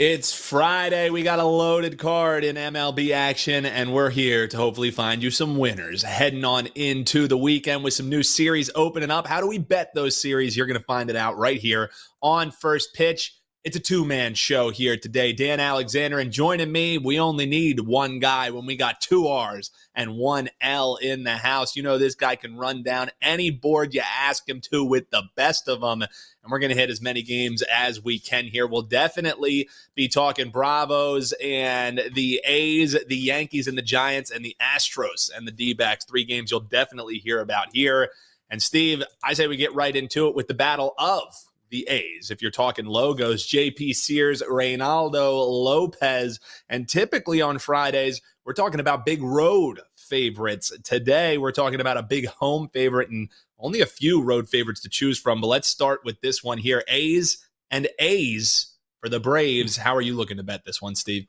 It's Friday. We got a loaded card in MLB action, and we're here to hopefully find you some winners. Heading on into the weekend with some new series opening up. How do we bet those series? You're going to find it out right here on First Pitch. It's a two-man show here today. Dan Alexander and joining me, we only need one guy when we got two R's and one L in the house. You know this guy can run down any board you ask him to with the best of them. And we're going to hit as many games as we can here. We'll definitely be talking Bravos and the A's, the Yankees and the Giants, and the Astros and the D-backs. 3 games you'll definitely hear about here. And Steve, I say we get right into it with the battle of the A's. If you're talking logos, JP Sears, Reynaldo Lopez, and typically on Fridays, we're talking about big road favorites. Today, we're talking about a big home favorite and only a few road favorites to choose from. But let's start with this one here. A's and A's for the Braves. How are you looking to bet this one, Steve?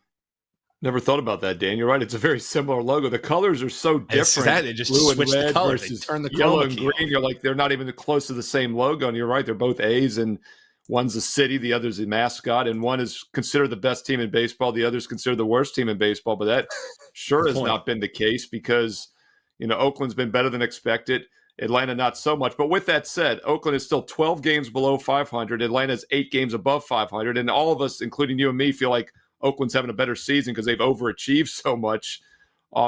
Never thought about that, Dan. You're right. It's a very similar logo. The colors are so different. They just switch the colors. They turn the yellow and green. You're like, they're not even close to the same logo. And you're right. They're both A's, and one's a city, the other's a mascot, and one is considered the best team in baseball. The other's considered the worst team in baseball. But that sure has not been the case because, Oakland's been better than expected. Atlanta, not so much. But with that said, Oakland is still 12 games below 500. Atlanta's 8 games above 500. And all of us, including you and me, feel like Oakland's having a better season because they've overachieved so much.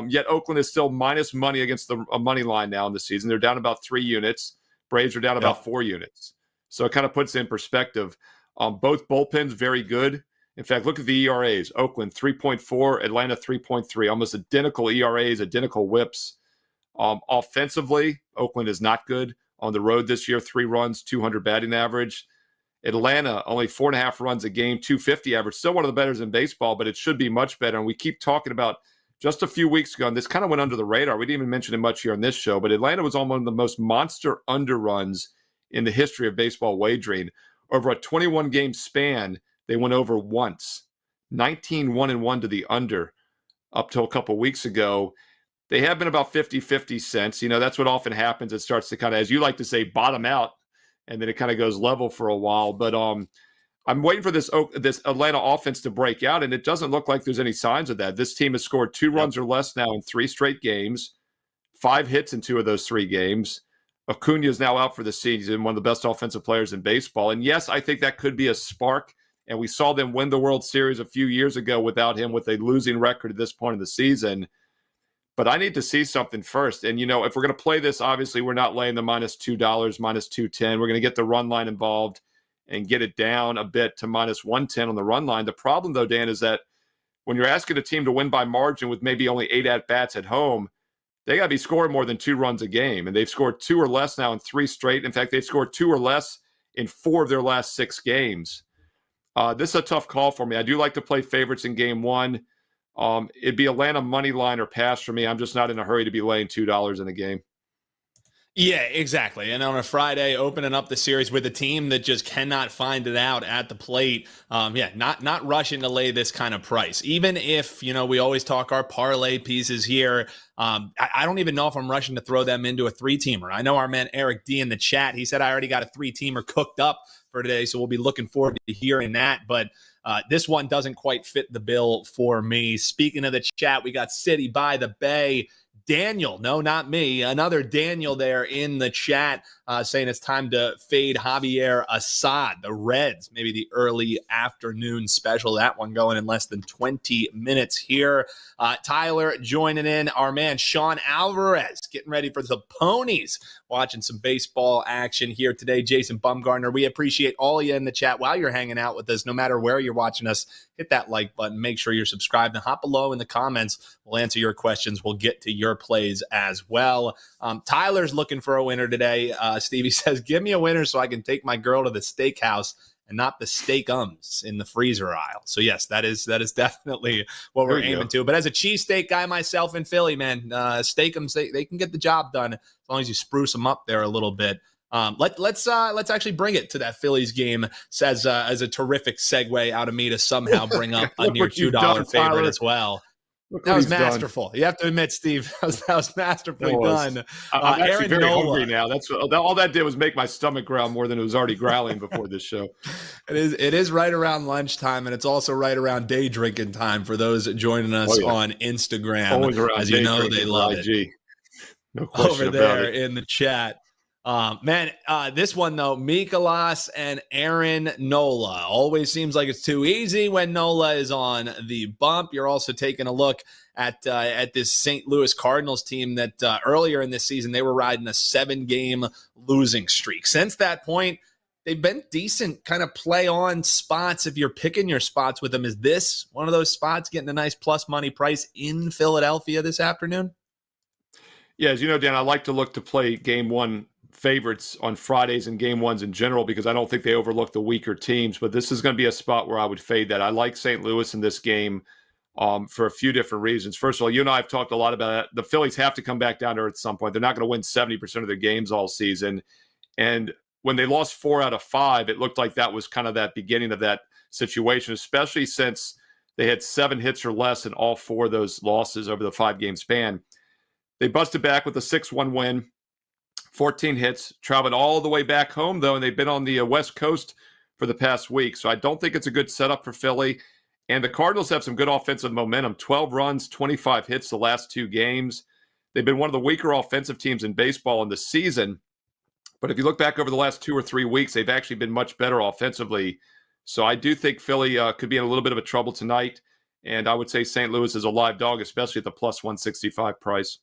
Yet Oakland is still minus money against the money line now in the season. They're down about 3 units. Braves are down about 4 units. So it kind of puts it in perspective. Both bullpens very good. In fact, look at the ERAs. Oakland 3.4, Atlanta 3.3. Almost identical ERAs, identical whips. Offensively, Oakland is not good. On the road this year, 3 runs, 200 batting average. Atlanta, only 4.5 runs a game, 250 average. Still one of the betters in baseball, but it should be much better. And we keep talking about just a few weeks ago, and this kind of went under the radar. We didn't even mention it much here on this show, but Atlanta was on one of the most monster underruns in the history of baseball wagering. Over a 21-game span, they went over once. 19-1-1 to the under up till a couple weeks ago. They have been about 50-50 cents. That's what often happens. It starts to kind of, as you like to say, bottom out, and then it kind of goes level for a while. But I'm waiting for this Atlanta offense to break out, and it doesn't look like there's any signs of that. This team has scored 2 runs or less now in 3 straight games, 5 hits in 2 of those 3 games. Acuna is now out for the season, one of the best offensive players in baseball. And yes, I think that could be a spark. And we saw them win the World Series a few years ago without him, with a losing record at this point in the season. But I need to see something first. And, if we're going to play this, obviously we're not laying the minus $2, minus 210. We're going to get the run line involved and get it down a bit to minus 110 on the run line. The problem, though, Dan, is that when you're asking a team to win by margin with maybe only 8 at-bats at home, they got to be scoring more than 2 runs a game. And they've scored 2 or less now in 3 straight. In fact, they've scored 2 or less in 4 of their last 6 games. This is a tough call for me. I do like to play favorites in game 1. It'd be Atlanta money line or pass for me. I'm just not in a hurry to be laying $2 in a game. Yeah, exactly. And on a Friday, opening up the series with a team that just cannot find it out at the plate. Not rushing to lay this kind of price. Even if, we always talk our parlay pieces here. I don't even know if I'm rushing to throw them into a 3-teamer. I know our man Eric D in the chat, he said I already got a 3-teamer cooked up for today, so we'll be looking forward to hearing that. But this one doesn't quite fit the bill for me. Speaking of the chat, we got City by the Bay. Daniel, no, not me. Another Daniel there in the chat saying it's time to fade Javier Assad. The Reds, maybe the early afternoon special. That one going in less than 20 minutes here. Tyler joining in. Our man Sean Alvarez getting ready for the Ponies. Watching some baseball action here today. Jason Bumgarner, we appreciate all of you in the chat while you're hanging out with us. No matter where you're watching us, hit that like button. Make sure you're subscribed and hop below in the comments. We'll answer your questions. We'll get to your plays as well. Tyler's looking for a winner today. Stevie says, give me a winner so I can take my girl to the steakhouse and not the steakums in the freezer aisle. So yes, that is definitely what we're aiming to. But as a cheesesteak guy myself in Philly, man, steakums, they can get the job done as long as you spruce them up there a little bit. Let's actually bring it to that Phillies game. Says as a terrific segue out of me to somehow bring up a near $2 favorite as well. Look That what was he's done. masterful. You have to admit, Steve, that was That masterfully was. done. I'm actually Aaron very hungry Nola. now. That's all that did was make my stomach growl more than it was already growling before this show. It is right around lunchtime, and it's also right around day drinking time for those joining Oh us yeah, on Instagram. always around As you day know, they drinking for love it IG. No question over about there it. in the chat. Man, this one though, Mikolas and Aaron Nola. Always seems like it's too easy when Nola is on the bump. You're also taking a look at this St. Louis Cardinals team that earlier in this season they were riding a 7-game losing streak. Since that point, they've been decent kind of play on spots. If you're picking your spots with them, is this one of those spots getting a nice plus money price in Philadelphia this afternoon? Yeah, as you know, Dan, I like to look to play game one favorites on Fridays and game ones in general because I don't think they overlook the weaker teams. But this is going to be a spot where I would fade that. I like St. Louis in this game for a few different reasons. First of all, you and I have talked a lot about it. The Phillies have to come back down there at some point. They're not going to win 70% of their games all season. And when they lost 4 out of 5, it looked like that was kind of that beginning of that situation, especially since they had 7 hits or less in all 4 of those losses over the 5-game span. They busted back with a 6-1 win, 14 hits, traveled all the way back home, though, and they've been on the West Coast for the past week. So I don't think it's a good setup for Philly. And the Cardinals have some good offensive momentum, 12 runs, 25 hits the last 2 games. They've been one of the weaker offensive teams in baseball in the season. But if you look back over the last 2 or 3 weeks, they've actually been much better offensively. So I do think Philly could be in a little bit of a trouble tonight. And I would say St. Louis is a live dog, especially at the plus 165 price.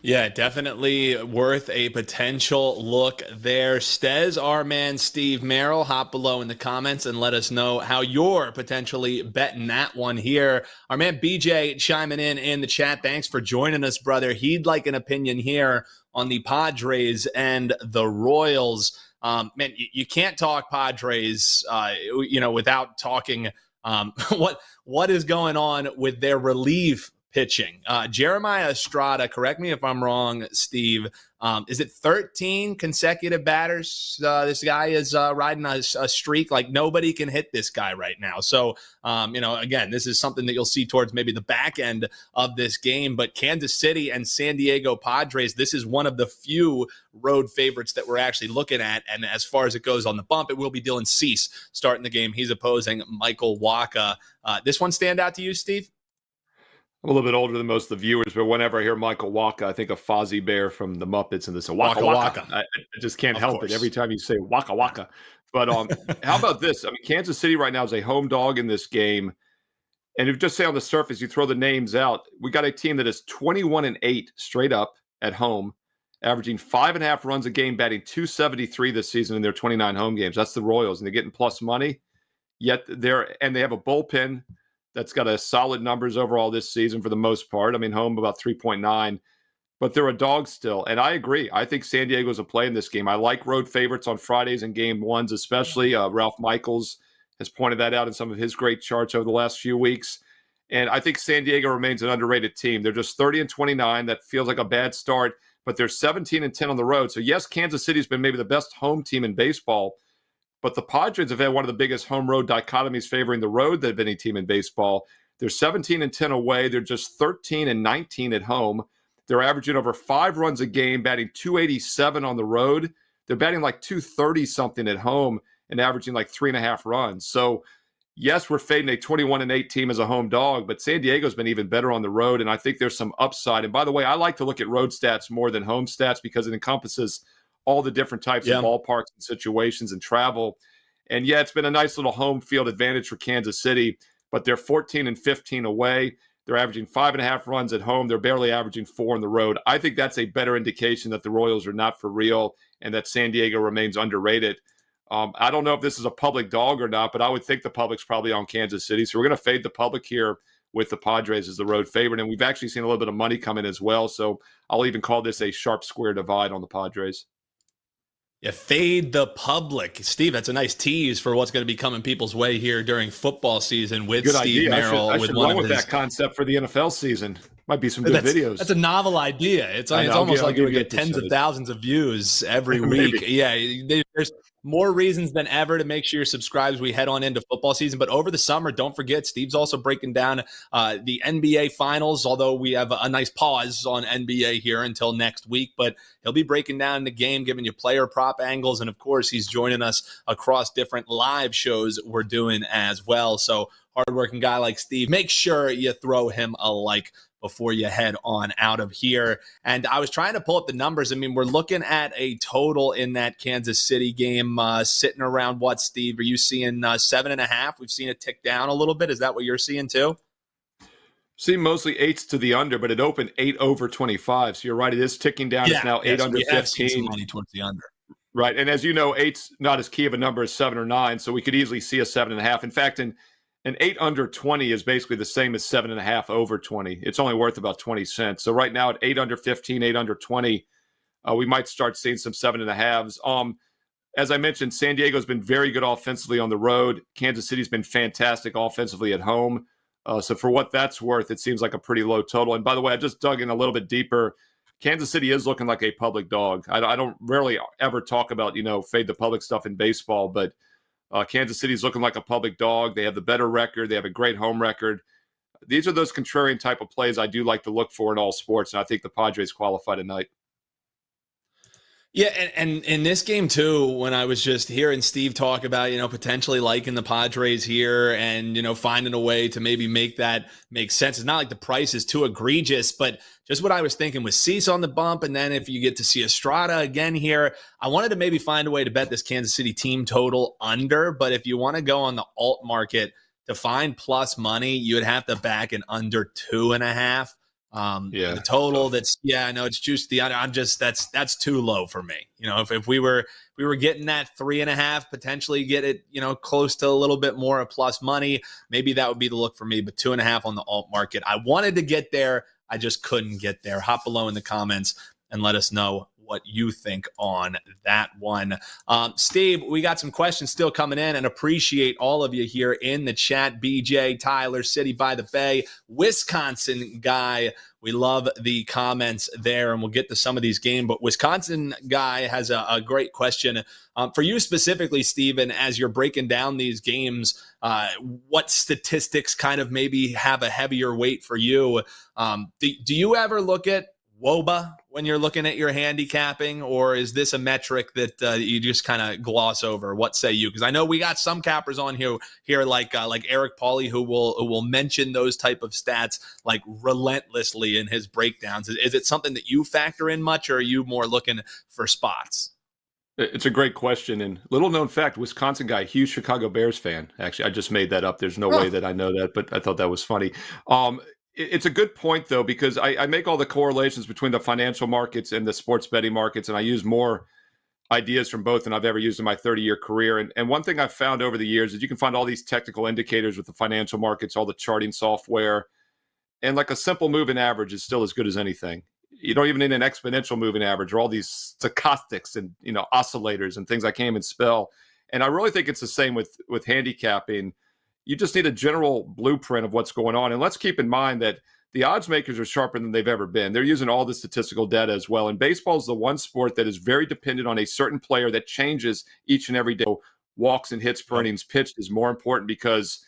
Yeah, definitely worth a potential look there. Stez, our man Steve Merril, hop below in the comments and let us know how you're potentially betting that one here. Our man BJ chiming in the chat. Thanks for joining us, brother. He'd like an opinion here on the Padres and the Royals. Man, you can't talk Padres, without talking what is going on with their relief pitching. Jeremiah Estrada, correct me if I'm wrong, Steve. Is it 13 consecutive batters? This guy is riding a streak. Like nobody can hit this guy right now. So, again, this is something that you'll see towards maybe the back end of this game. But Kansas City and San Diego Padres, this is one of the few road favorites that we're actually looking at. And as far as it goes on the bump, it will be Dylan Cease starting the game. He's opposing Michael Wacha. This one stand out to you, Steve? I'm a little bit older than most of the viewers, but whenever I hear Michael Wacha, I think of Fozzie Bear from the Muppets, and they say Waka Waka. I just can't help it every time you say Waka Waka. But how about this? I mean, Kansas City right now is a home dog in this game, and if you just say on the surface, you throw the names out, we got a team that is 21-8 straight up at home, averaging 5.5 runs a game, batting .273 this season in their 29 home games. That's the Royals, and they're getting plus money. Yet they have a bullpen that's got a solid numbers overall this season for the most part. I mean, home about 3.9, but they're a dog still. And I agree. I think San Diego's a play in this game. I like road favorites on Fridays and game ones, especially. Ralph Michaels has pointed that out in some of his great charts over the last few weeks. And I think San Diego remains an underrated team. They're just 30-29. That feels like a bad start, but they're 17-10 on the road. So yes, Kansas City's been maybe the best home team in baseball, but the Padres have had one of the biggest home road dichotomies favoring the road than any team in baseball. They're 17-10 away. They're just 13-19 at home. They're averaging over 5 runs a game, batting .287 on the road. They're batting like .230 something at home and averaging like 3.5 runs. So yes, we're fading a 21-8 team as a home dog, but San Diego's been even better on the road, and I think there's some upside. And by the way, I like to look at road stats more than home stats because it encompasses all the different types of ballparks and situations and travel. And yeah, it's been a nice little home field advantage for Kansas City, but they're 14-15 away. They're averaging 5.5 runs at home. They're barely averaging 4 on the road. I think that's a better indication that the Royals are not for real and that San Diego remains underrated. I don't know if this is a public dog or not, but I would think the public's probably on Kansas City. So we're going to fade the public here with the Padres as the road favorite. And we've actually seen a little bit of money come in as well. So I'll even call this a sharp square divide on the Padres. Yeah, fade the public. Steve, that's a nice tease for what's going to be coming people's way here during football season with good Steve idea. Merril. I should run with that concept for the NFL season. Might be some good videos. That's a novel idea. It's almost like you would get tens of thousands of views every week. Yeah, there's more reasons than ever to make sure you're subscribed as we head on into football season. But over the summer, don't forget, Steve's also breaking down the NBA Finals, although we have a nice pause on NBA here until next week. But he'll be breaking down the game, giving you player prop angles. And, of course, he's joining us across different live shows we're doing as well. So hardworking guy like Steve, make sure you throw him a like before you head on out of here. And I was trying to pull up the numbers. I mean, we're looking at a total in that Kansas City game sitting around what, Steve? Are you seeing 7.5? We've seen it tick down a little bit. Is that what you're seeing too? See, mostly 8s to the under, but it opened 8 over 25. So you're right. It is ticking down. It's now 8 under 15. Seen some money towards the under. Right. And as you know, 8's not as key of a number as 7 or 9. So we could easily see a 7.5. In fact, an 8 under 20 is basically the same as 7.5 over 20. It's only worth about 20 cents. So right now at 8 under 15, 8 under 20, we might start seeing some 7.5s. As I mentioned, San Diego's been very good offensively on the road. Kansas City's been fantastic offensively at home. So for what that's worth, it seems like a pretty low total. And by the way, I just dug in a little bit deeper. Kansas City is looking like a public dog. I don't rarely ever talk about, fade the public stuff in baseball, but Kansas City's looking like a public dog. They have the better record. They have a great home record. These are those contrarian type of plays I do like to look for in all sports, and I think the Padres qualify tonight. Yeah, and in this game too, when I was just hearing Steve talk about, potentially liking the Padres here and, finding a way to maybe make that make sense. It's not like the price is too egregious, but just what I was thinking with Cease on the bump, and then if you get to see Estrada again here, I wanted to maybe find a way to bet this Kansas City team total under, but if you want to go on the alt market to find plus money, you would have to back an under 2.5. The total I know it's juiced the under. That's too low for me. If we were getting that 3.5, potentially get it, close to a little bit more of plus money, maybe that would be the look for me, but 2.5 on the alt market. I wanted to get there. I just couldn't get there. Hop below in the comments and let us know what you think on that one. Steve, we got some questions still coming in and appreciate all of you here in the chat. BJ, Tyler, City by the Bay, Wisconsin guy. We love the comments there, and we'll get to some of these games. But Wisconsin guy has a great question for you specifically, Steven, as you're breaking down these games. What statistics kind of maybe have a heavier weight for you? Do you ever look at WOBA when you're looking at your handicapping, or is this a metric that you just kind of gloss over? What say you? Because I know we got some cappers on here like Eric Pauly who will mention those type of stats like relentlessly in his breakdowns. Is it something that you factor in much, or are you more looking for spots? It's a great question, and little known fact, Wisconsin guy, huge Chicago Bears fan. Actually, I just made that up. There's no way that I know that, but I thought that was funny. It's a good point, though, because I make all the correlations between the financial markets and the sports betting markets, and I use more ideas from both than I've ever used in my 30-year career. And one thing I've found over the years is you can find all these technical indicators with the financial markets, all the charting software, and like a simple moving average is still as good as anything. You don't even need an exponential moving average or all these stochastics and oscillators and things I can't even spell. And I really think it's the same with handicapping. You just need a general blueprint of what's going on. And let's keep in mind that the odds makers are sharper than they've ever been. They're using all the statistical data as well. And baseball is the one sport that is very dependent on a certain player that changes each and every day. Walks and hits per innings pitched is more important because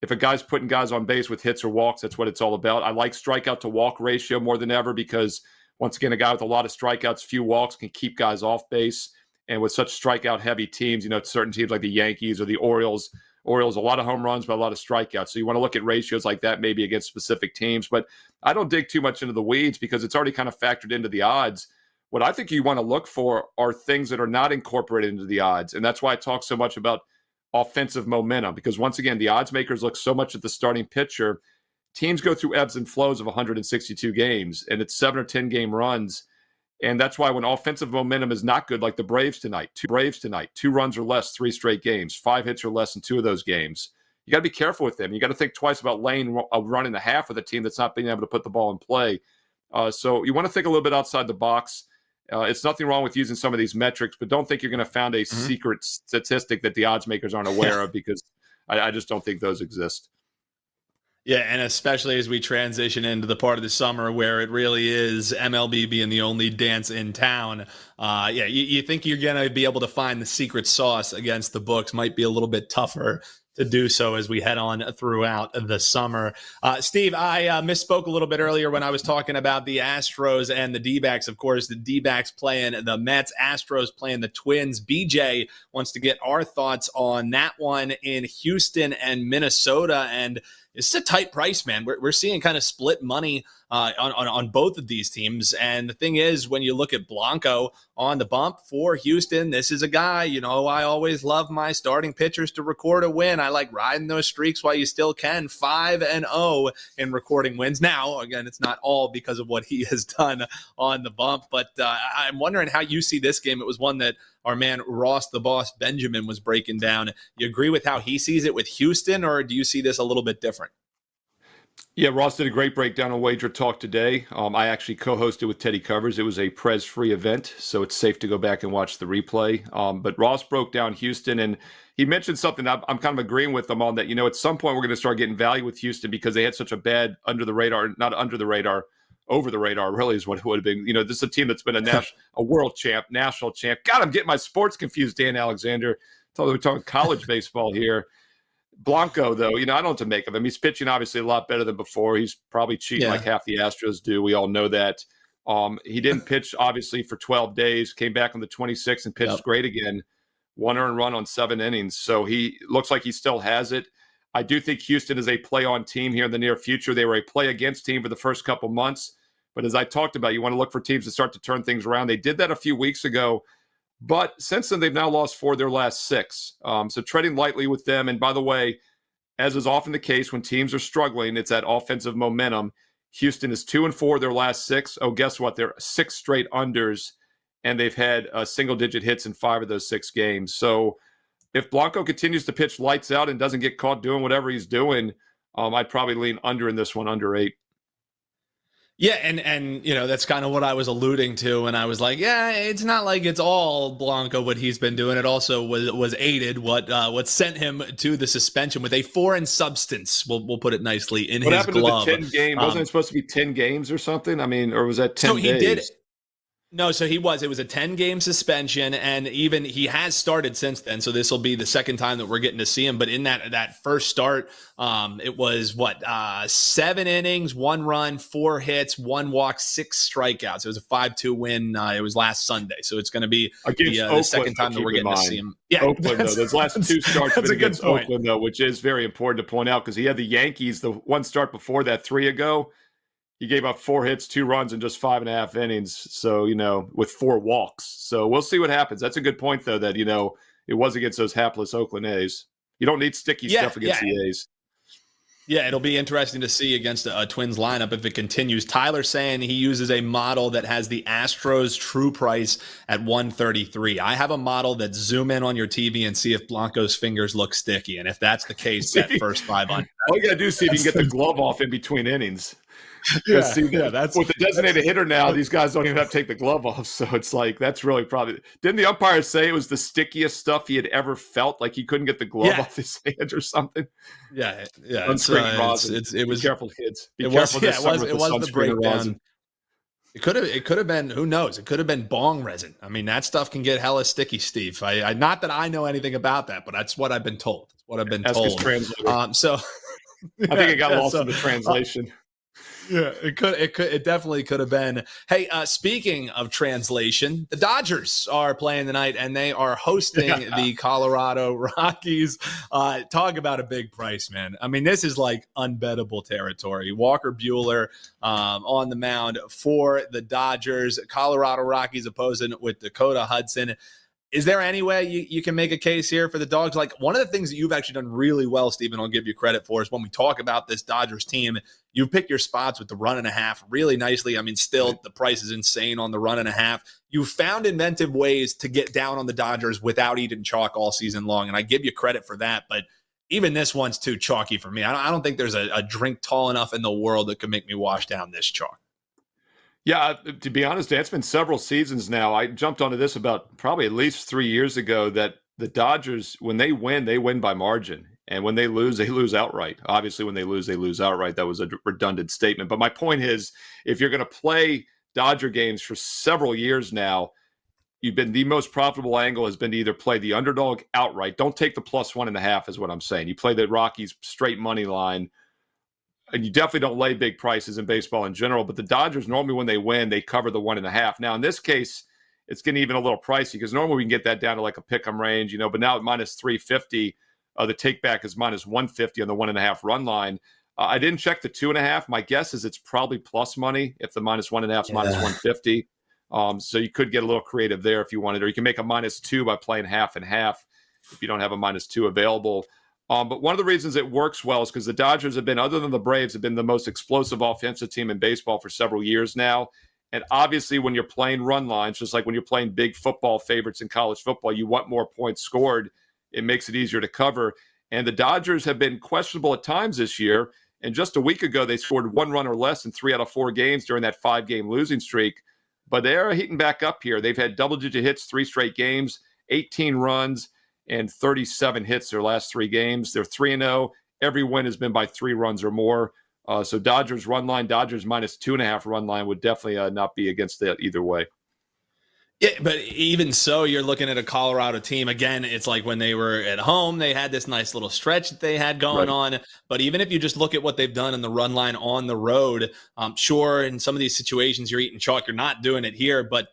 if a guy's putting guys on base with hits or walks, that's what it's all about. I like strikeout to walk ratio more than ever because, once again, a guy with a lot of strikeouts, few walks can keep guys off base. And with such strikeout-heavy teams, certain teams like the Yankees or the Orioles, a lot of home runs, but a lot of strikeouts. So you want to look at ratios like that maybe against specific teams. But I don't dig too much into the weeds because it's already kind of factored into the odds. What I think you want to look for are things that are not incorporated into the odds. And that's why I talk so much about offensive momentum, because once again, the odds makers look so much at the starting pitcher. Teams go through ebbs and flows of 162 games, and it's 7 or 10 game runs. And that's why when offensive momentum is not good, like the Braves tonight, 2 runs or less, 3 straight games, 5 hits or less in 2 of those games. You got to be careful with them. You got to think twice about laying a run and a half with a team that's not being able to put the ball in play. So you want to think a little bit outside the box. It's nothing wrong with using some of these metrics, but don't think you're going to find a secret statistic that the odds makers aren't aware of, because I just don't think those exist. Yeah, and especially as we transition into the part of the summer where it really is MLB being the only dance in town. Yeah, you think you're going to be able to find the secret sauce against the books. Might be a little bit tougher to do so as we head on throughout the summer. Steve, I misspoke a little bit earlier when I was talking about the Astros and the D-backs. Of course, the D-backs playing the Mets, Astros playing the Twins. BJ wants to get our thoughts on that one in Houston and Minnesota. And it's a tight price, man. We're seeing kind of split money on both of these teams. And the thing is, when you look at Blanco on the bump for Houston, this is a guy, I always love my starting pitchers to record a win. I like riding those streaks while you still can. 5-0 in recording wins. Now, again, it's not all because of what he has done on the bump, but I'm wondering how you see this game. It was one that our man Ross the Boss Benjamin was breaking down. You agree with how he sees it with Houston, or do you see this a little bit different? Yeah, Ross did a great breakdown on WagerTalk today. I actually co-hosted with Teddy Covers. It was a Prez-free event, so it's safe to go back and watch the replay. But Ross broke down Houston, and he mentioned something I'm kind of agreeing with him on that. At some point we're going to start getting value with Houston because they had such a bad over the radar really is what it would have been. This is a team that's been a world champ, national champ. God, I'm getting my sports confused, Dan Alexander. Thought we were talking college baseball here. Blanco, though, I don't know what to make of him. He's pitching obviously a lot better than before. He's probably cheating like half the Astros do. We all know that. He didn't pitch, obviously, for 12 days, came back on the 26th and pitched great again. 1 earned run on 7 innings. So he looks like he still has it. I do think Houston is a play-on team here in the near future. They were a play-against team for the first couple months. But as I talked about, you want to look for teams to start to turn things around. They did that a few weeks ago. But since then, they've now lost 4 of their last 6. So treading lightly with them. And by the way, as is often the case when teams are struggling, it's that offensive momentum. Houston is 2-4 their last 6. Oh, guess what? They're 6 straight unders, and they've had single-digit hits in 5 of those 6 games. So if Blanco continues to pitch lights out and doesn't get caught doing whatever he's doing, I'd probably lean under in this one, under 8. Yeah, and that's kind of what I was alluding to, and I was like, yeah, it's not like it's all Blanco what he's been doing. It also was aided what sent him to the suspension with a foreign substance. We'll put it nicely in what his glove. To the 10 game? Wasn't it supposed to be 10 games or something? I mean, or was that 10 days? So he did. No, so it was a 10-game suspension, and even he has started since then. So this will be the second time that we're getting to see him. But in that first start, it was 7 innings, 1 run, 4 hits, 1 walk, 6 strikeouts. It was a 5-2 win. It was last Sunday, so it's going to be the second time that we're getting to see him. Yeah, Oakland, though, those last 2 starts have been against point. Oakland, though, which is very important to point out because he had the Yankees the one start before that 3 ago. He gave up 4 hits, 2 runs in just 5.5 innings. So, with 4 walks. So we'll see what happens. That's a good point, though, that, it was against those hapless Oakland A's. You don't need sticky stuff against the A's. Yeah, it'll be interesting to see against a Twins lineup if it continues. Tyler saying he uses a model that has the Astros true price at 133. I have a model that zoom in on your TV and see if Blanco's fingers look sticky. And if that's the case, that first 5 on. All you got to do is see if you can get the glove off in between innings. That's with the designated hitter now. These guys don't even have to take the glove off, so it's like that's really probably. Didn't the umpire say it was the stickiest stuff he had ever felt? Like he couldn't get the glove off his hand or something. Yeah. Unscreened rosin. It was. Be careful, kids. Be careful this summer with the sunscreen rosin. It could have been, who knows? It could have been bong resin. I mean, that stuff can get hella sticky, Steve. I not that I know anything about that, but that's what I've been told. That's what I've been told. So I think it got lost in the translation. Yeah, it definitely could have been. Hey, speaking of translation, the Dodgers are playing tonight, and they are hosting the Colorado Rockies. Talk about a big price, man. I mean, this is like unbettable territory. Walker Buehler on the mound for the Dodgers. Colorado Rockies opposing with Dakota Hudson. Is there any way you can make a case here for the Dogs? Like, one of the things that you've actually done really well, Stephen, I'll give you credit for, is when we talk about this Dodgers team, you pick your spots with the 1.5 really nicely. I mean, still, the price is insane on the 1.5. You found inventive ways to get down on the Dodgers without eating chalk all season long, and I give you credit for that. But even this one's too chalky for me. I don't think there's a drink tall enough in the world that could make me wash down this chalk. Yeah, to be honest, it's been several seasons now. I jumped onto this about probably at least 3 years ago that the Dodgers, when they win by margin. And when they lose outright. Obviously, when they lose outright. That was a redundant statement. But my point is, if you're going to play Dodger games for several years now, you've been the most profitable angle has been to either play the underdog outright. Don't take the +1.5 is what I'm saying. You play the Rockies straight money line, and you definitely don't lay big prices in baseball in general. But the Dodgers, normally when they win, they cover the 1.5. Now, in this case, it's getting even a little pricey because normally we can get that down to like a pick'em range, but now at -350, the take back is -150 on the 1.5 run line. I didn't check the 2.5. My guess is it's probably plus money if the -1.5 is -150. So you could get a little creative there if you wanted, or you can make a -2 by playing half and half if you don't have a -2 available. But one of the reasons it works well is because the Dodgers have been, other than the Braves, have been the most explosive offensive team in baseball for several years now. And obviously, when you're playing run lines, just like when you're playing big football favorites in college football, you want more points scored. It makes it easier to cover. And the Dodgers have been questionable at times this year. And just a week ago, they scored 1 run or less in 3 out of 4 games during that 5-game losing streak. But they're heating back up here. They've had double-digit hits 3 straight games, 18 runs, and 37 hits their last 3 games. They're 3-0. Every win has been by 3 runs or more. So Dodgers run line, Dodgers -2.5 run line would definitely not be against that either way. Yeah, but even so, you're looking at a Colorado team. Again, it's like when they were at home, they had this nice little stretch that they had going on. But even if you just look at what they've done in the run line on the road, sure, in some of these situations, you're eating chalk. You're not doing it here, but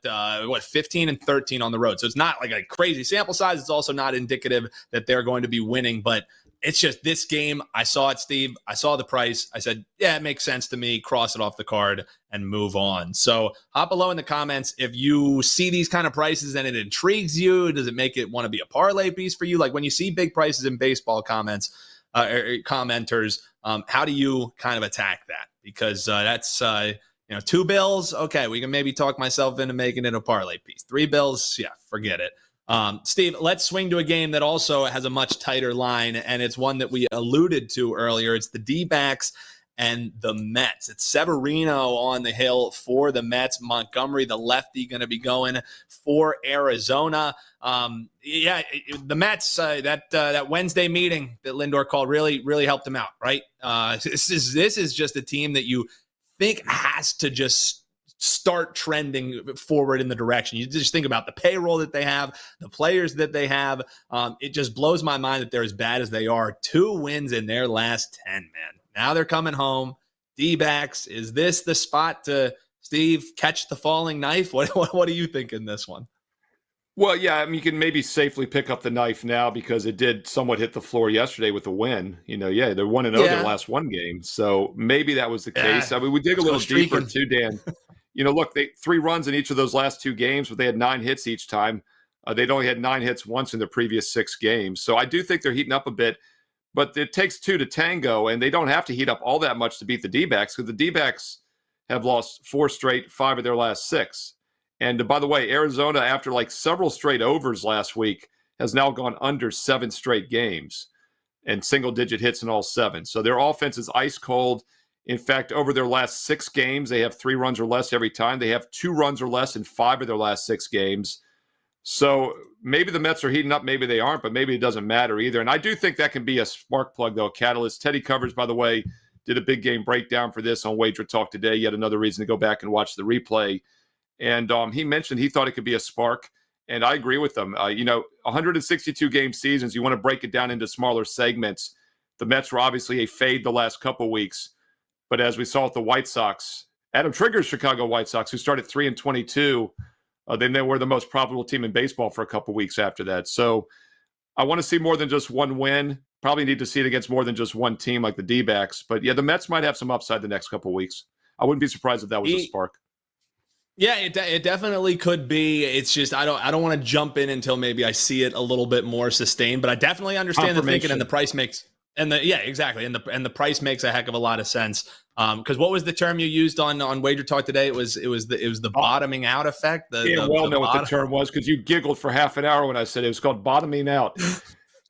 15 and 13 on the road. So it's not like a crazy sample size. It's also not indicative that they're going to be winning, but it's just this game. I saw it, Steve. I saw the price. I said, yeah, it makes sense to me. Cross it off the card and move on. So hop below in the comments if you see these kind of prices and it intrigues you. Does it make it want to be a parlay piece for you? Like when you see big prices in baseball comments, commenters, how do you kind of attack that? Because that's 2 bills. Okay, we can maybe talk myself into making it a parlay piece. 3 bills, yeah, forget it. Steve, let's swing to a game that also has a much tighter line, and it's one that we alluded to earlier. It's the D-backs and the Mets. It's Severino on the hill for the Mets. Montgomery, the lefty, going to be going for Arizona. The Mets, that Wednesday meeting that Lindor called really helped him out, right? This is just a team that you think has to just start trending forward in the direction. You just think about the payroll that they have, the players that they have. It just blows my mind that they're as bad as they are. 2 wins in their last 10, man. Now they're coming home. D-backs, is this the spot to, Steve, catch the falling knife? What do you think in this one? Well, yeah, I mean, you can maybe safely pick up the knife now because it did somewhat hit the floor yesterday with a win. They're 1-0 their last 1 game. So maybe that was the case. I mean, we dig a little deeper too, Dan. Look, they 3 runs in each of those last 2 games, but they had 9 hits each time. They'd only had 9 hits once in the previous 6 games. So I do think they're heating up a bit, but it takes 2 to tango, and they don't have to heat up all that much to beat the D-backs because the D-backs have lost 4 straight, 5 of their last 6. And by the way, Arizona, after like several straight overs last week, has now gone under 7 straight games and single-digit hits in all 7. So their offense is ice cold. In fact, over their last 6 games, they have 3 runs or less every time. They have 2 runs or less in 5 of their last 6 games. So maybe the Mets are heating up, maybe they aren't, but maybe it doesn't matter either. And I do think that can be a spark plug, though, a catalyst. Teddy Covers, by the way, did a big game breakdown for this on WagerTalk today. Yet another reason to go back and watch the replay. And he mentioned he thought it could be a spark. And I agree with him. 162 game seasons, you want to break it down into smaller segments. The Mets were obviously a fade the last couple weeks. But as we saw with the White Sox, Adam Trigger's Chicago White Sox, who started 3-22, then they were the most profitable team in baseball for a couple weeks after that. So I want to see more than just 1 win. Probably need to see it against more than just 1 team like the D-backs. But yeah, the Mets might have some upside the next couple weeks. I wouldn't be surprised if that was a spark. Yeah, it definitely could be. It's just I don't want to jump in until maybe I see it a little bit more sustained. But I definitely understand the thinking, and the price makes. Exactly. And the price makes a heck of a lot of sense. Because what was the term you used on WagerTalk today? It was the bottoming out effect. Know what the term was because you giggled for half an hour when I said it was called bottoming out.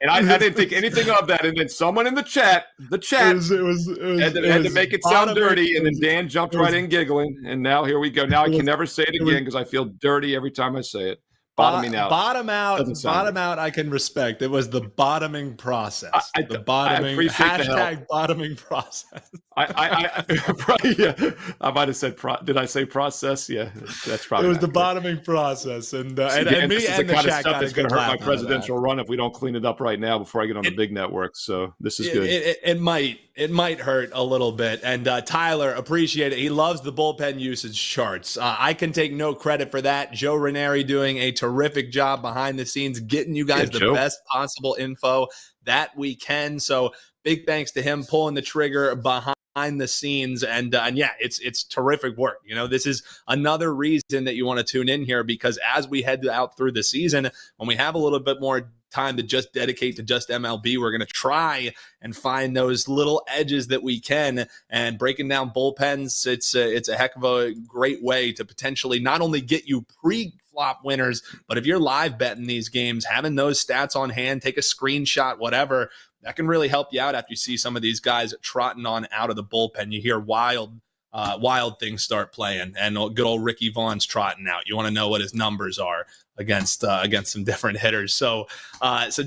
And I didn't think anything of that. And then someone in the chat had to make it sound dirty. And then Dan jumped right in giggling. And now here we go. Now I can never say it again because I feel dirty every time I say it. bottoming out. Bottom Doesn't out, sound bottom good. out. I can respect. It was the bottoming process. I The I bottoming appreciate the help. hashtag bottoming process. Probably, yeah. I might have said, did I say process? Yeah, that's It probably was the not good. bottoming process, and See, and this me is the and the kind of chat stuff got a that's going good to hurt my laugh out of that. presidential run if we don't clean it up right now before I get on the big network. So this is good. It might hurt a little bit. And Tyler, appreciate it. He loves the bullpen usage charts. I can take no credit for that. Joe Ranieri doing a terrific job behind the scenes, getting you guys the Joe. best possible info that we can. So big thanks to him pulling the trigger behind the scenes, and yeah, it's terrific work. You know, this is another reason that you want to tune in here, because as we head out through the season, when we have a little bit more time to just dedicate to just MLB, we're going to try and find those little edges that we can, and breaking down bullpens. It's a heck of a great way to potentially not only get you pre-flop winners, but if you're live betting these games, having those stats on hand, take a screenshot, whatever, that can really help you out after you see some of these guys trotting on out of the bullpen. You hear wild things start playing, and good old Ricky Vaughn's trotting out. You want to know what his numbers are against some different hitters. So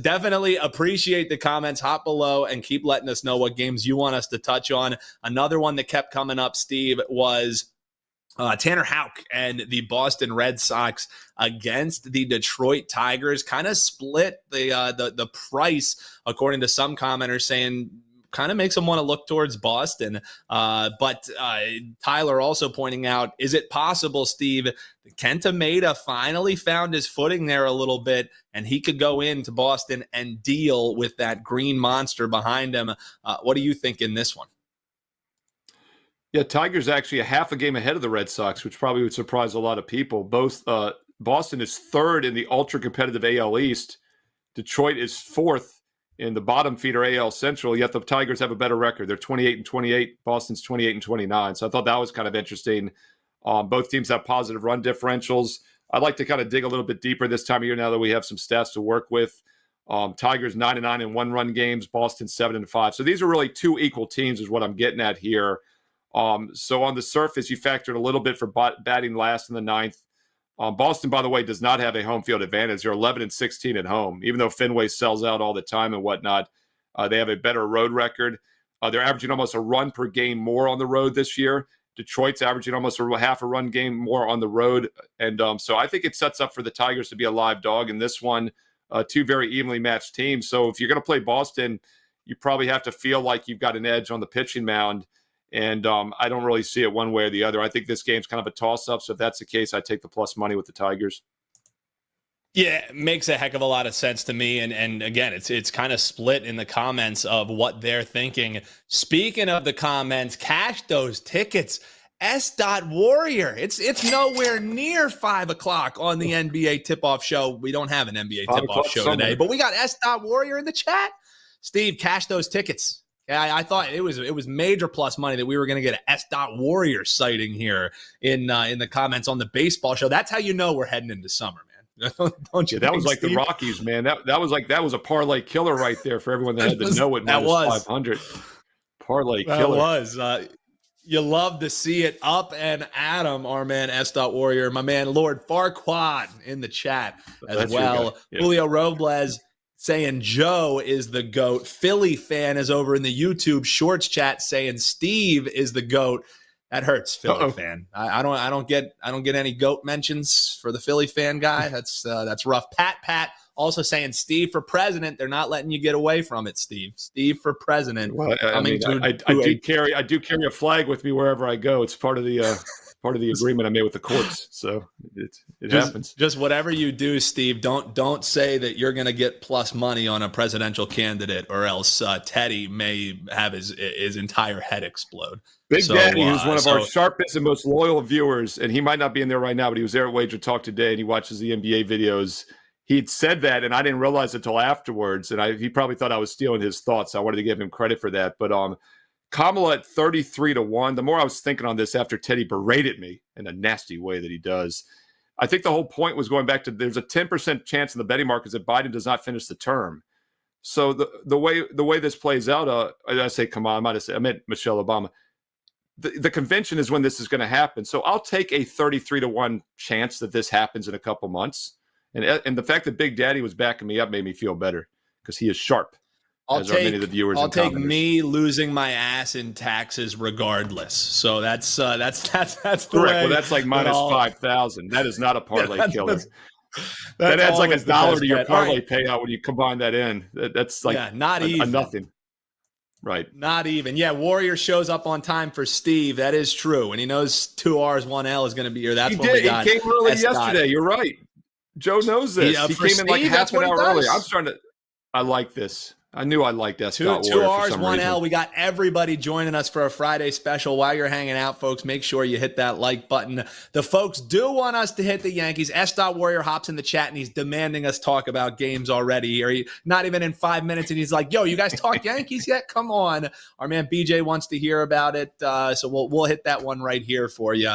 definitely appreciate the comments. Hop below and keep letting us know what games you want us to touch on. Another one that kept coming up, Steve, was Tanner Houck and the Boston Red Sox against the Detroit Tigers. Kind of split the price, according to some commenters, saying kind of makes them want to look towards Boston. But Tyler also pointing out, is it possible, Steve, Kenta Maeda finally found his footing there a little bit, and he could go into Boston and deal with that green monster behind him? What do you think in this one? Yeah, Tigers actually a half a game ahead of the Red Sox, which probably would surprise a lot of people. Both Boston is third in the ultra-competitive AL East. Detroit is fourth in the bottom feeder AL Central, yet the Tigers have a better record. They're 28-28. Boston's 28-29. So I thought that was kind of interesting. Both teams have positive run differentials. I'd like to kind of dig a little bit deeper this time of year now that we have some stats to work with. Tigers 9-9 in one-run games. Boston 7-5. So these are really two equal teams is what I'm getting at here. So on the surface, you factored a little bit for batting last in the ninth. Boston, by the way, does not have a home field advantage. They're 11-16 at home, even though Fenway sells out all the time and whatnot. They have a better road record. They're averaging almost a run per game more on the road this year. Detroit's averaging almost a half a run game more on the road. And so I think it sets up for the Tigers to be a live dog in this one. Two very evenly matched teams. So if you're going to play Boston, you probably have to feel like you've got an edge on the pitching mound. And I don't really see it one way or the other. I think this game's kind of a toss-up. So if that's the case, I take the plus money with the Tigers. Yeah, it makes a heck of a lot of sense to me. And again, it's kind of split in the comments of what they're thinking. Speaking of the comments, cash those tickets. S.Warrior. It's nowhere near 5 o'clock on the NBA tip-off show. We don't have an NBA tip-off show today, but we got S.Warrior in the chat. Steve, cash those tickets. I thought it was major plus money that we were going to get an S.Warrior sighting here in the comments on the baseball show. That's how you know we're heading into summer, man. Don't you? Yeah, that was like Steve? the Rockies, man. That was a parlay killer right there for everyone that had to know it. That was 500 parlay that killer. Was. You love to see it. Up and Adam, our man S.Warrior, my man Lord Farquaad in the chat as That's well. Yeah. Julio Robles saying Joe is the GOAT. Philly fan is over in the YouTube Shorts chat saying Steve is the GOAT. That hurts, Philly fan. I don't get any GOAT mentions for the Philly fan guy. That's rough. Pat also saying Steve for president. They're not letting you get away from it, Steve. Steve for president. Well, I do carry a flag with me wherever I go. It's part of the agreement I made with the courts. So it happens. Just whatever you do, Steve, don't say that you're going to get plus money on a presidential candidate, or else Teddy may have his entire head explode. Big Daddy, who's one of our sharpest and most loyal viewers, and he might not be in there right now, but he was there at WagerTalk today, and he watches the NBA videos. He'd said that, and I didn't realize it until afterwards, and he probably thought I was stealing his thoughts. I wanted to give him credit for that. But Kamala at 33-1. The more I was thinking on this after Teddy berated me in a nasty way that he does, I think the whole point was going back to there's a 10% chance in the betting markets that Biden does not finish the term. So the way this plays out, I say Kamala, I meant Michelle Obama. The convention is when this is going to happen. So I'll take a 33-1 chance that this happens in a couple months. And the fact that Big Daddy was backing me up made me feel better because he is sharp, as are many of the viewers I'll and take commenters. me losing my ass in taxes regardless. So that's the Correct. way. Well, that's like minus 5,000. That is not a parlay killer. That adds like $1 to your bet. parlay payout when you combine that in. That's like not a even nothing. Right. Not even. Yeah, Warrior shows up on time for Steve. That is true. And he knows 2 R's, 1 L is going to be here. That's when we got. He came early S. yesterday. You're right. Joe knows this. He came in like half an hour early. I like this. I knew I liked S. 2 Warrior R's, for some 1 reason. L. We got everybody joining us for a Friday special. While you're hanging out, folks, make sure you hit that like button. The folks do want us to hit the Yankees. S. Warrior hops in the chat, and he's demanding us talk about games already here. Not even in 5 minutes, and he's like, yo, you guys talk Yankees yet? Come on. Our man BJ wants to hear about it, so we'll hit that one right here for you.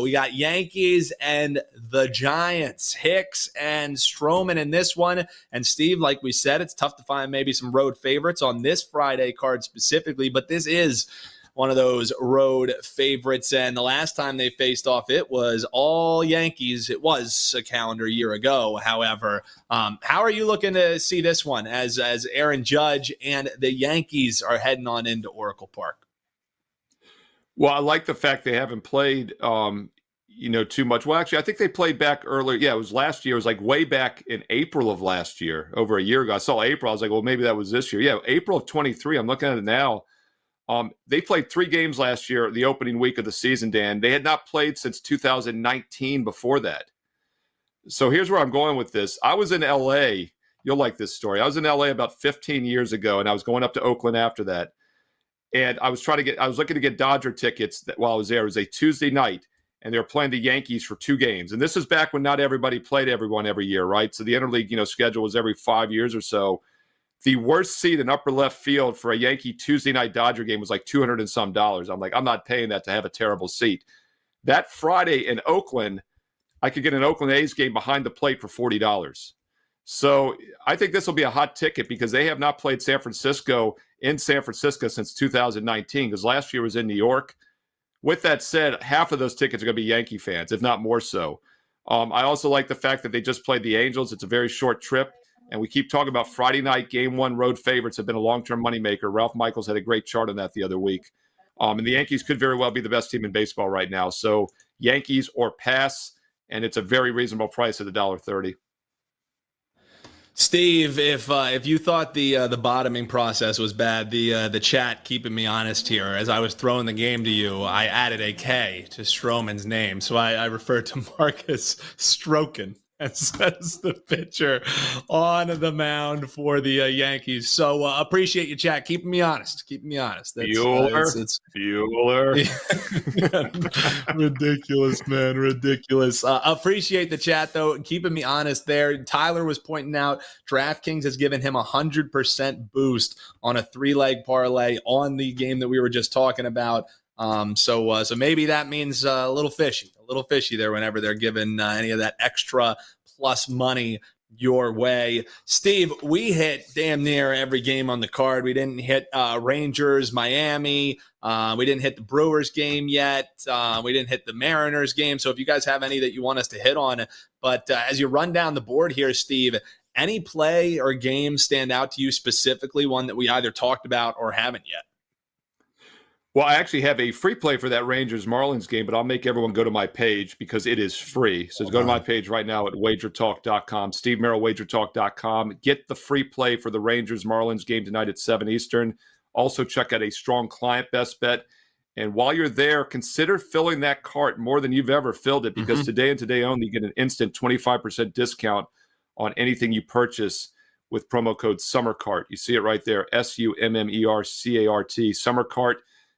We got Yankees and the Giants, Hicks and Stroman in this one. And Steve, like we said, it's tough to find maybe some road favorites on this Friday card specifically, but this is one of those road favorites. And the last time they faced off, it was all Yankees. It was a calendar year ago. However, how are you looking to see this one as Aaron Judge and the Yankees are heading on into Oracle Park? Well, I like the fact they haven't played too much. Well, actually, I think they played back earlier. Yeah, it was last year. It was like way back in April of last year, over a year ago. I saw April. I was like, well, maybe that was this year. Yeah, April of 23. I'm looking at it now. They played 3 games last year, the opening week of the season, Dan. They had not played since 2019 before that. So here's where I'm going with this. I was in L.A. You'll like this story. I was in L.A. about 15 years ago, and I was going up to Oakland after that. And I was looking to get Dodger tickets while I was there. It was a Tuesday night. And they were playing the Yankees for 2 games. And this is back when not everybody played everyone every year, right? So the interleague, schedule was every 5 years or so. The worst seat in upper left field for a Yankee Tuesday night Dodger game was like $200 and some. I'm like, I'm not paying that to have a terrible seat. That Friday in Oakland, I could get an Oakland A's game behind the plate for $40. So I think this will be a hot ticket because they have not played San Francisco since 2019 because last year was in New York. With that said, half of those tickets are going to be Yankee fans, if not more so. I also like the fact that they just played the Angels. It's a very short trip. And we keep talking about Friday night game 1 road favorites have been a long-term moneymaker. Ralph Michaels had a great chart on that the other week. And the Yankees could very well be the best team in baseball right now. So Yankees or pass, and it's a very reasonable price at $1.30. Steve, if you thought the bottoming process was bad, the chat keeping me honest here. As I was throwing the game to you, I added a K to Stroman's name, so I referred to Marcus Strokin as the pitcher on the mound for the Yankees. So appreciate you, chat. Keeping me honest. Bueller. Ridiculous, man. Ridiculous. Appreciate the chat, though, and keeping me honest there. Tyler was pointing out DraftKings has given him 100% boost on a 3-leg parlay on the game that we were just talking about. So maybe that means a little fishy there whenever they're giving any of that extra plus money your way. Steve, we hit damn near every game on the card. We didn't hit Rangers, Miami. We didn't hit the Brewers game yet. We didn't hit the Mariners game. So if you guys have any that you want us to hit on, but as you run down the board here, Steve, any play or game stand out to you specifically, one that we either talked about or haven't yet? Well, I actually have a free play for that Rangers-Marlins game, but I'll make everyone go to my page because it is free. So go to my page right now at WagerTalk.com, Steve Merril, WagerTalk.com. Get the free play for the Rangers-Marlins game tonight at 7 Eastern. Also check out a strong client best bet. And while you're there, consider filling that cart more than you've ever filled it because today and today only, you get an instant 25% discount on anything you purchase with promo code SUMMERCART. You see it right there, SUMMERCART, SUMMERCART.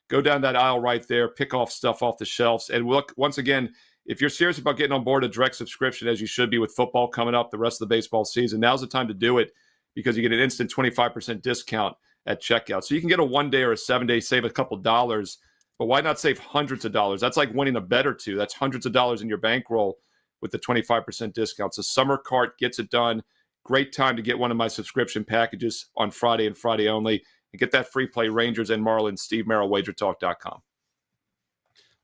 Go down that aisle right there, pick off stuff off the shelves. And look, once again, if you're serious about getting on board a direct subscription, as you should be with football coming up the rest of the baseball season, now's the time to do it because you get an instant 25% discount at checkout. So you can get a 1-day or a 7-day, save a couple dollars, but why not save hundreds of dollars? That's like winning a bet or two. That's hundreds of dollars in your bankroll with the 25% discount. So Summer Cart gets it done. Great time to get one of my subscription packages on Friday and Friday only. And get that free play, Rangers and Marlins, Steve Merril, WagerTalk.com.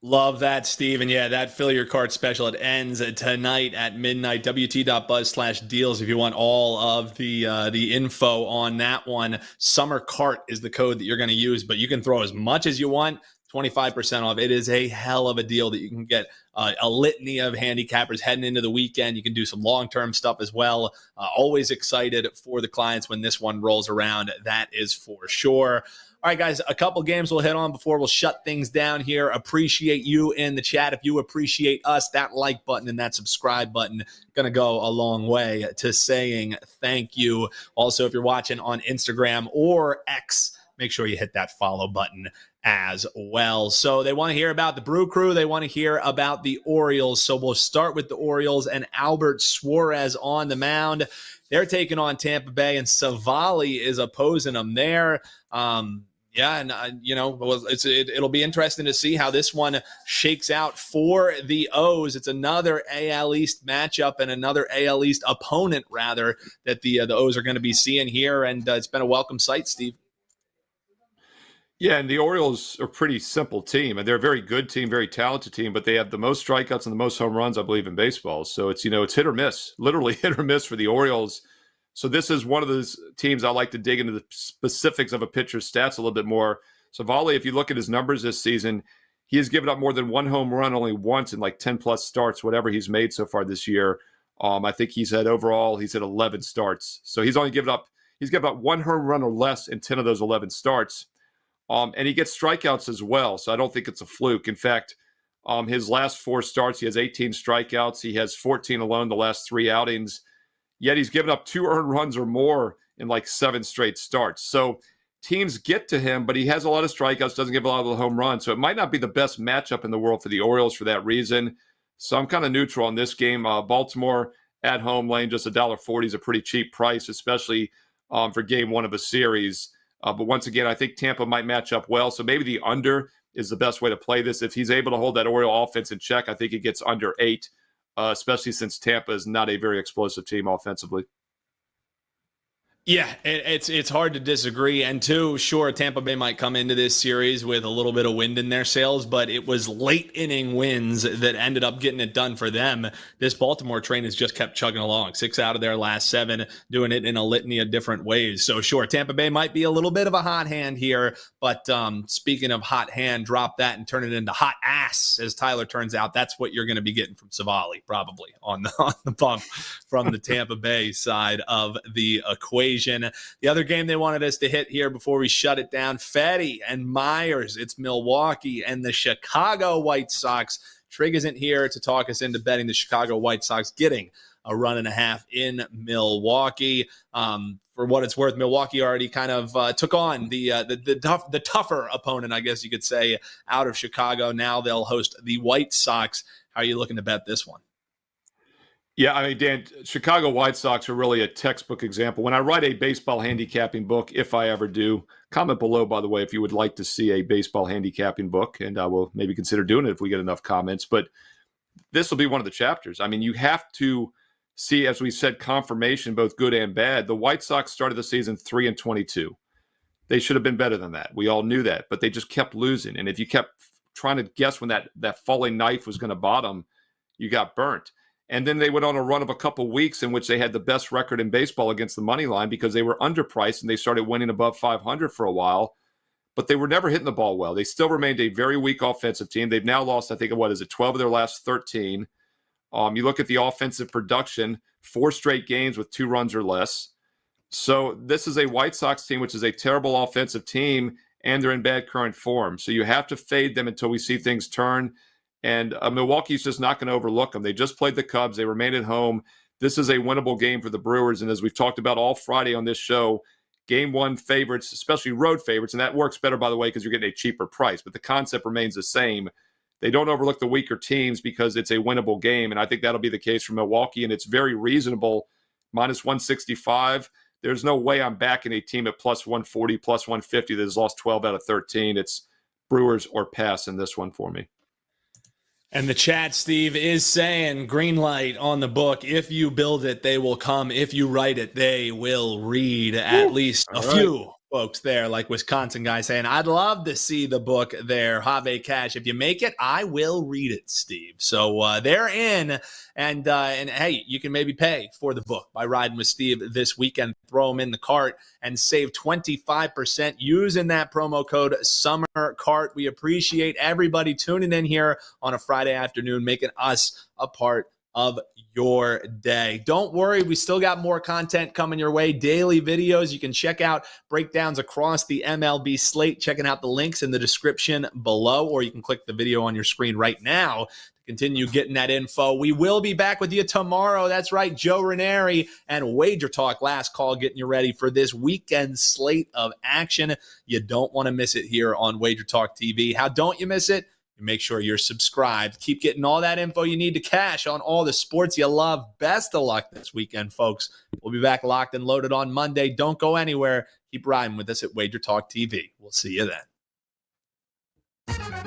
Love that, Steve. And yeah, that fill your cart special, it ends tonight at midnight. WT.buzz/deals if you want all of the info on that one. Summer cart is the code that you're going to use, but you can throw as much as you want. 25% off. It is a hell of a deal that you can get a litany of handicappers heading into the weekend. You can do some long-term stuff as well. Always excited for the clients when this one rolls around. That is for sure. All right, guys, a couple games we'll hit on before we'll shut things down here. Appreciate you in the chat. If you appreciate us, that like button and that subscribe button going to go a long way to saying thank you. Also, if you're watching on Instagram or X, make sure you hit that follow button as well. So they want to hear about the Brew Crew. They want to hear about the Orioles. So we'll start with the Orioles and Albert Suarez on the mound. They're taking on Tampa Bay, and Savali is opposing them there. It'll be interesting to see how this one shakes out for the O's. It's another AL East matchup and another AL East opponent, rather, that the O's are going to be seeing here, and it's been a welcome sight, Steve. Yeah, and the Orioles are a pretty simple team, and they're a very good team, very talented team, but they have the most strikeouts and the most home runs, I believe, in baseball. So it's hit or miss, literally hit or miss for the Orioles. So this is one of those teams I like to dig into the specifics of a pitcher's stats a little bit more. So Savali, if you look at his numbers this season, he has given up more than one home run only once in like 10 plus starts, whatever he's made so far this year. I think he's had 11 starts. So he's given up one home run or less in 10 of those 11 starts. And he gets strikeouts as well, so I don't think it's a fluke. In fact, his last 4 starts, he has 18 strikeouts. He has 14 alone the last 3 outings. Yet he's given up 2 earned runs or more in like 7 straight starts. So teams get to him, but he has a lot of strikeouts, doesn't give a lot of the home runs. So it might not be the best matchup in the world for the Orioles for that reason. So I'm kind of neutral on this game. Baltimore at home, laying just $1.40 is a pretty cheap price, especially for game 1 of a series. But once again, I think Tampa might match up well. So maybe the under is the best way to play this. If he's able to hold that Oriole offense in check, I think it gets under 8, especially since Tampa is not a very explosive team offensively. Yeah, it's hard to disagree. And two, sure, Tampa Bay might come into this series with a little bit of wind in their sails, but it was late inning wins that ended up getting it done for them. This Baltimore train has just kept chugging along. 6 out of their last 7, doing it in a litany of different ways. So sure, Tampa Bay might be a little bit of a hot hand here, but speaking of hot hand, drop that and turn it into hot ass, as Tyler turns out. That's what you're going to be getting from Savali, probably, on the bump from the Tampa Bay side of the equation. The other game they wanted us to hit here before we shut it down, Fetty and Myers. It's Milwaukee and the Chicago White Sox. Trig isn't here to talk us into betting the Chicago White Sox getting a 1.5 in Milwaukee. For what it's worth, Milwaukee already kind of took on the tougher opponent, I guess you could say, out of Chicago. Now they'll host the White Sox. How are you looking to bet this one? Yeah, I mean, Dan, Chicago White Sox are really a textbook example. When I write a baseball handicapping book, if I ever do, comment below, by the way, if you would like to see a baseball handicapping book, and I will maybe consider doing it if we get enough comments. But this will be one of the chapters. I mean, you have to see, as we said, confirmation, both good and bad. The White Sox started the season 3-22. They should have been better than that. We all knew that, but they just kept losing. And if you kept trying to guess when that falling knife was going to bottom, you got burnt. And then they went on a run of a couple weeks in which they had the best record in baseball against the money line because they were underpriced and they started winning above 500 for a while. But they were never hitting the ball well. They still remained a very weak offensive team. They've now lost, I think, 12 of their last 13. You look at the offensive production, 4 straight games with 2 runs or less. So this is a White Sox team, which is a terrible offensive team, and they're in bad current form. So you have to fade them until we see things turn. And Milwaukee's just not going to overlook them. They just played the Cubs. They remain at home. This is a winnable game for the Brewers. And as we've talked about all Friday on this show, game 1 favorites, especially road favorites, and that works better, by the way, because you're getting a cheaper price. But the concept remains the same. They don't overlook the weaker teams because it's a winnable game. And I think that'll be the case for Milwaukee. And it's very reasonable, minus 165. There's no way I'm backing a team at plus 140, plus 150 that has lost 12 out of 13. It's Brewers or pass in this one for me. And the chat, Steve, is saying green light on the book. If you build it, they will come. If you write it, they will read. At least a few folks there, like Wisconsin guy saying, I'd love to see the book there, Have Cash. If you make it, I will read it, Steve. So they're in, and hey, you can maybe pay for the book by riding with Steve this weekend. Throw them in the cart and save 25% using that promo code SummerCart. We appreciate everybody tuning in here on a Friday afternoon, making us a part of your day. Don't worry, we still got more content coming your way, daily videos. You can check out breakdowns across the MLB slate, checking out the links in the description below, or you can click the video on your screen right now to continue getting that info. We will be back with you tomorrow. That's right, Joe Ranieri and Wager Talk last call, getting you ready for this weekend slate of action. You don't want to miss it here on Wager Talk TV. How don't you miss it? Make sure you're subscribed. Keep getting all that info you need to cash on all the sports you love. Best of luck this weekend, folks. We'll be back locked and loaded on Monday. Don't go anywhere. Keep riding with us at Wager Talk TV. We'll see you then.